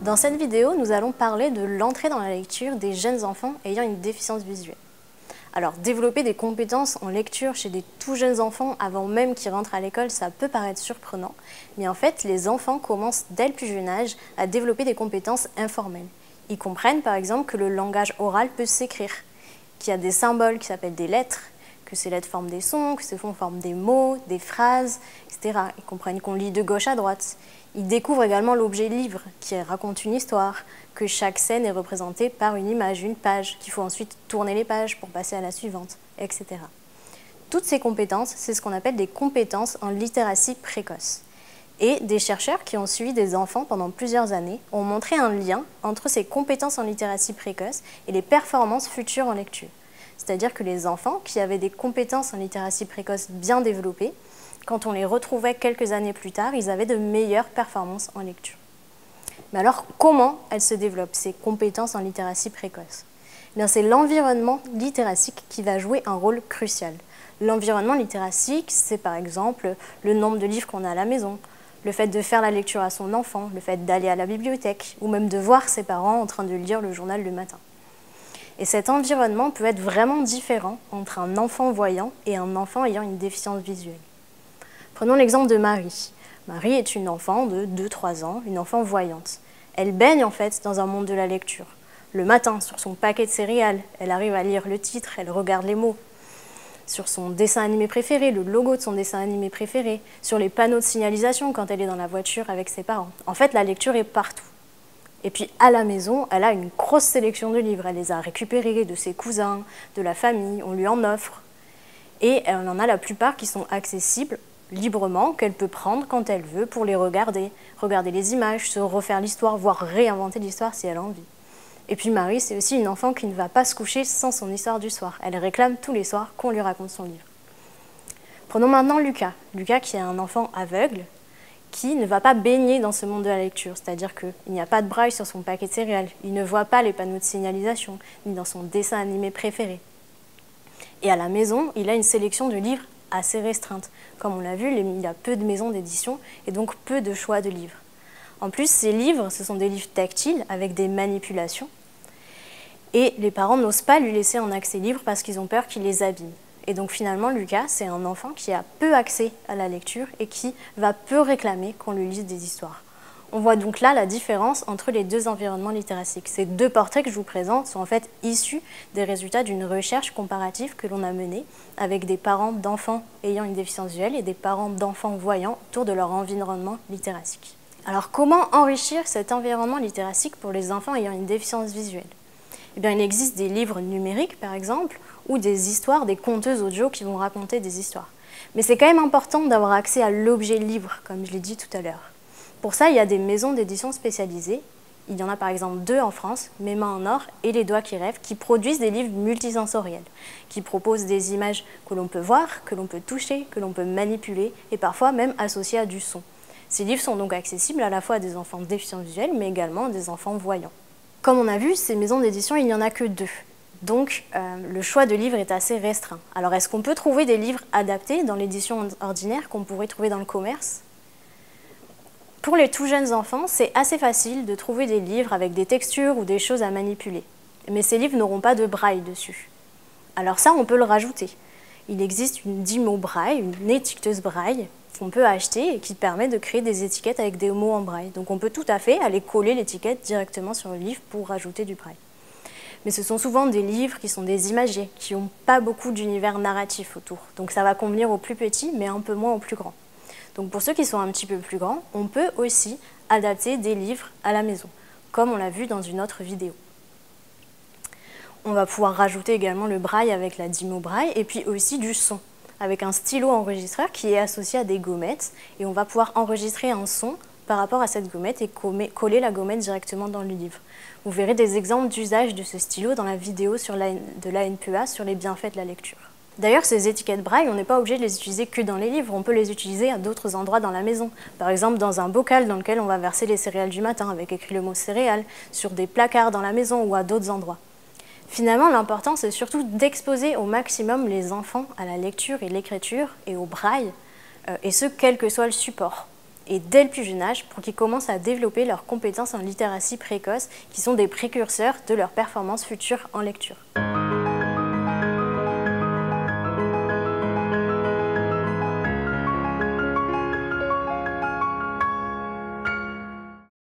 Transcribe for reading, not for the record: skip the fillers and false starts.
Dans cette vidéo, nous allons parler de l'entrée dans la lecture des jeunes enfants ayant une déficience visuelle. Alors, développer des compétences en lecture chez des tout jeunes enfants avant même qu'ils rentrent à l'école, ça peut paraître surprenant, mais en fait, les enfants commencent dès le plus jeune âge à développer des compétences informelles. Ils comprennent par exemple que le langage oral peut s'écrire, qu'il y a des symboles qui s'appellent des lettres, que ces lettres forment des sons, que ces sons forment des mots, des phrases, etc. Ils comprennent qu'on lit de gauche à droite. Ils découvrent également l'objet livre, qui raconte une histoire, que chaque scène est représentée par une image, une page, qu'il faut ensuite tourner les pages pour passer à la suivante, etc. Toutes ces compétences, c'est ce qu'on appelle des compétences en littératie précoce. Et des chercheurs qui ont suivi des enfants pendant plusieurs années ont montré un lien entre ces compétences en littératie précoce et les performances futures en lecture. C'est-à-dire que les enfants qui avaient des compétences en littératie précoce bien développées, quand on les retrouvait quelques années plus tard, ils avaient de meilleures performances en lecture. Mais alors, comment elles se développent, ces compétences en littératie précoce? C'est l'environnement littératique qui va jouer un rôle crucial. L'environnement littératique, c'est par exemple le nombre de livres qu'on a à la maison, le fait de faire la lecture à son enfant, le fait d'aller à la bibliothèque, ou même de voir ses parents en train de lire le journal le matin. Et cet environnement peut être vraiment différent entre un enfant voyant et un enfant ayant une déficience visuelle. Prenons l'exemple de Marie. Marie est une enfant de 2-3 ans, une enfant voyante. Elle baigne en fait dans un monde de la lecture. Le matin, sur son paquet de céréales, elle arrive à lire le titre, elle regarde les mots. Sur son dessin animé préféré, le logo de son dessin animé préféré, sur les panneaux de signalisation quand elle est dans la voiture avec ses parents. En fait, la lecture est partout. Et puis à la maison, elle a une grosse sélection de livres. Elle les a récupérés de ses cousins, de la famille, on lui en offre. Et elle en a la plupart qui sont accessibles librement, qu'elle peut prendre quand elle veut pour les regarder les images, se refaire l'histoire, voire réinventer l'histoire si elle a envie. Et puis Marie, c'est aussi une enfant qui ne va pas se coucher sans son histoire du soir. Elle réclame tous les soirs qu'on lui raconte son livre. Prenons maintenant Lucas. Lucas qui est un enfant aveugle, qui ne va pas baigner dans ce monde de la lecture, c'est-à-dire qu'il n'y a pas de braille sur son paquet de céréales, il ne voit pas les panneaux de signalisation, ni dans son dessin animé préféré. Et à la maison, il a une sélection de livres assez restreinte. Comme on l'a vu, il a peu de maisons d'édition et donc peu de choix de livres. En plus, ces livres, ce sont des livres tactiles avec des manipulations. Et les parents n'osent pas lui laisser en accès libre parce qu'ils ont peur qu'il les abîme. Et donc finalement, Lucas, c'est un enfant qui a peu accès à la lecture et qui va peu réclamer qu'on lui lise des histoires. On voit donc là la différence entre les deux environnements littérastiques. Ces deux portraits que je vous présente sont en fait issus des résultats d'une recherche comparative que l'on a menée avec des parents d'enfants ayant une déficience visuelle et des parents d'enfants voyants autour de leur environnement littératique. Alors comment enrichir cet environnement littératique pour les enfants ayant une déficience visuelle? Eh bien, il existe des livres numériques par exemple, ou des histoires, des conteuses audio qui vont raconter des histoires. Mais c'est quand même important d'avoir accès à l'objet livre, comme je l'ai dit tout à l'heure. Pour ça, il y a des maisons d'édition spécialisées. Il y en a par exemple 2 en France, Mes mains en or et Les doigts qui rêvent, qui produisent des livres multisensoriels, qui proposent des images que l'on peut voir, que l'on peut toucher, que l'on peut manipuler et parfois même associer à du son. Ces livres sont donc accessibles à la fois à des enfants déficients visuels, mais également à des enfants voyants. Comme on a vu, ces maisons d'édition, il n'y en a que 2. Donc, le choix de livres est assez restreint. Alors, est-ce qu'on peut trouver des livres adaptés dans l'édition ordinaire qu'on pourrait trouver dans le commerce? Pour les tout jeunes enfants, c'est assez facile de trouver des livres avec des textures ou des choses à manipuler. Mais ces livres n'auront pas de braille dessus. Alors ça, on peut le rajouter. Il existe une Dymo Braille, une étiqueteuse braille, qu'on peut acheter et qui permet de créer des étiquettes avec des mots en braille. Donc on peut tout à fait aller coller l'étiquette directement sur le livre pour rajouter du braille. Mais ce sont souvent des livres qui sont des imagiers, qui n'ont pas beaucoup d'univers narratif autour. Donc ça va convenir aux plus petits, mais un peu moins aux plus grands. Donc pour ceux qui sont un petit peu plus grands, on peut aussi adapter des livres à la maison, comme on l'a vu dans une autre vidéo. On va pouvoir rajouter également le braille avec la Dymo Braille, et puis aussi du son, avec un stylo enregistreur qui est associé à des gommettes, et on va pouvoir enregistrer un son par rapport à cette gommette et coller la gommette directement dans le livre. Vous verrez des exemples d'usage de ce stylo dans la vidéo de l'ANPEA sur les bienfaits de la lecture. D'ailleurs, ces étiquettes braille, on n'est pas obligé de les utiliser que dans les livres, on peut les utiliser à d'autres endroits dans la maison. Par exemple, dans un bocal dans lequel on va verser les céréales du matin, avec écrit le mot céréales, sur des placards dans la maison ou à d'autres endroits. Finalement, l'important, c'est surtout d'exposer au maximum les enfants à la lecture et l'écriture et au braille, et ce, quel que soit le support. et dès le plus jeune âge pour qu'ils commencent à développer leurs compétences en littératie précoce qui sont des précurseurs de leurs performances futures en lecture.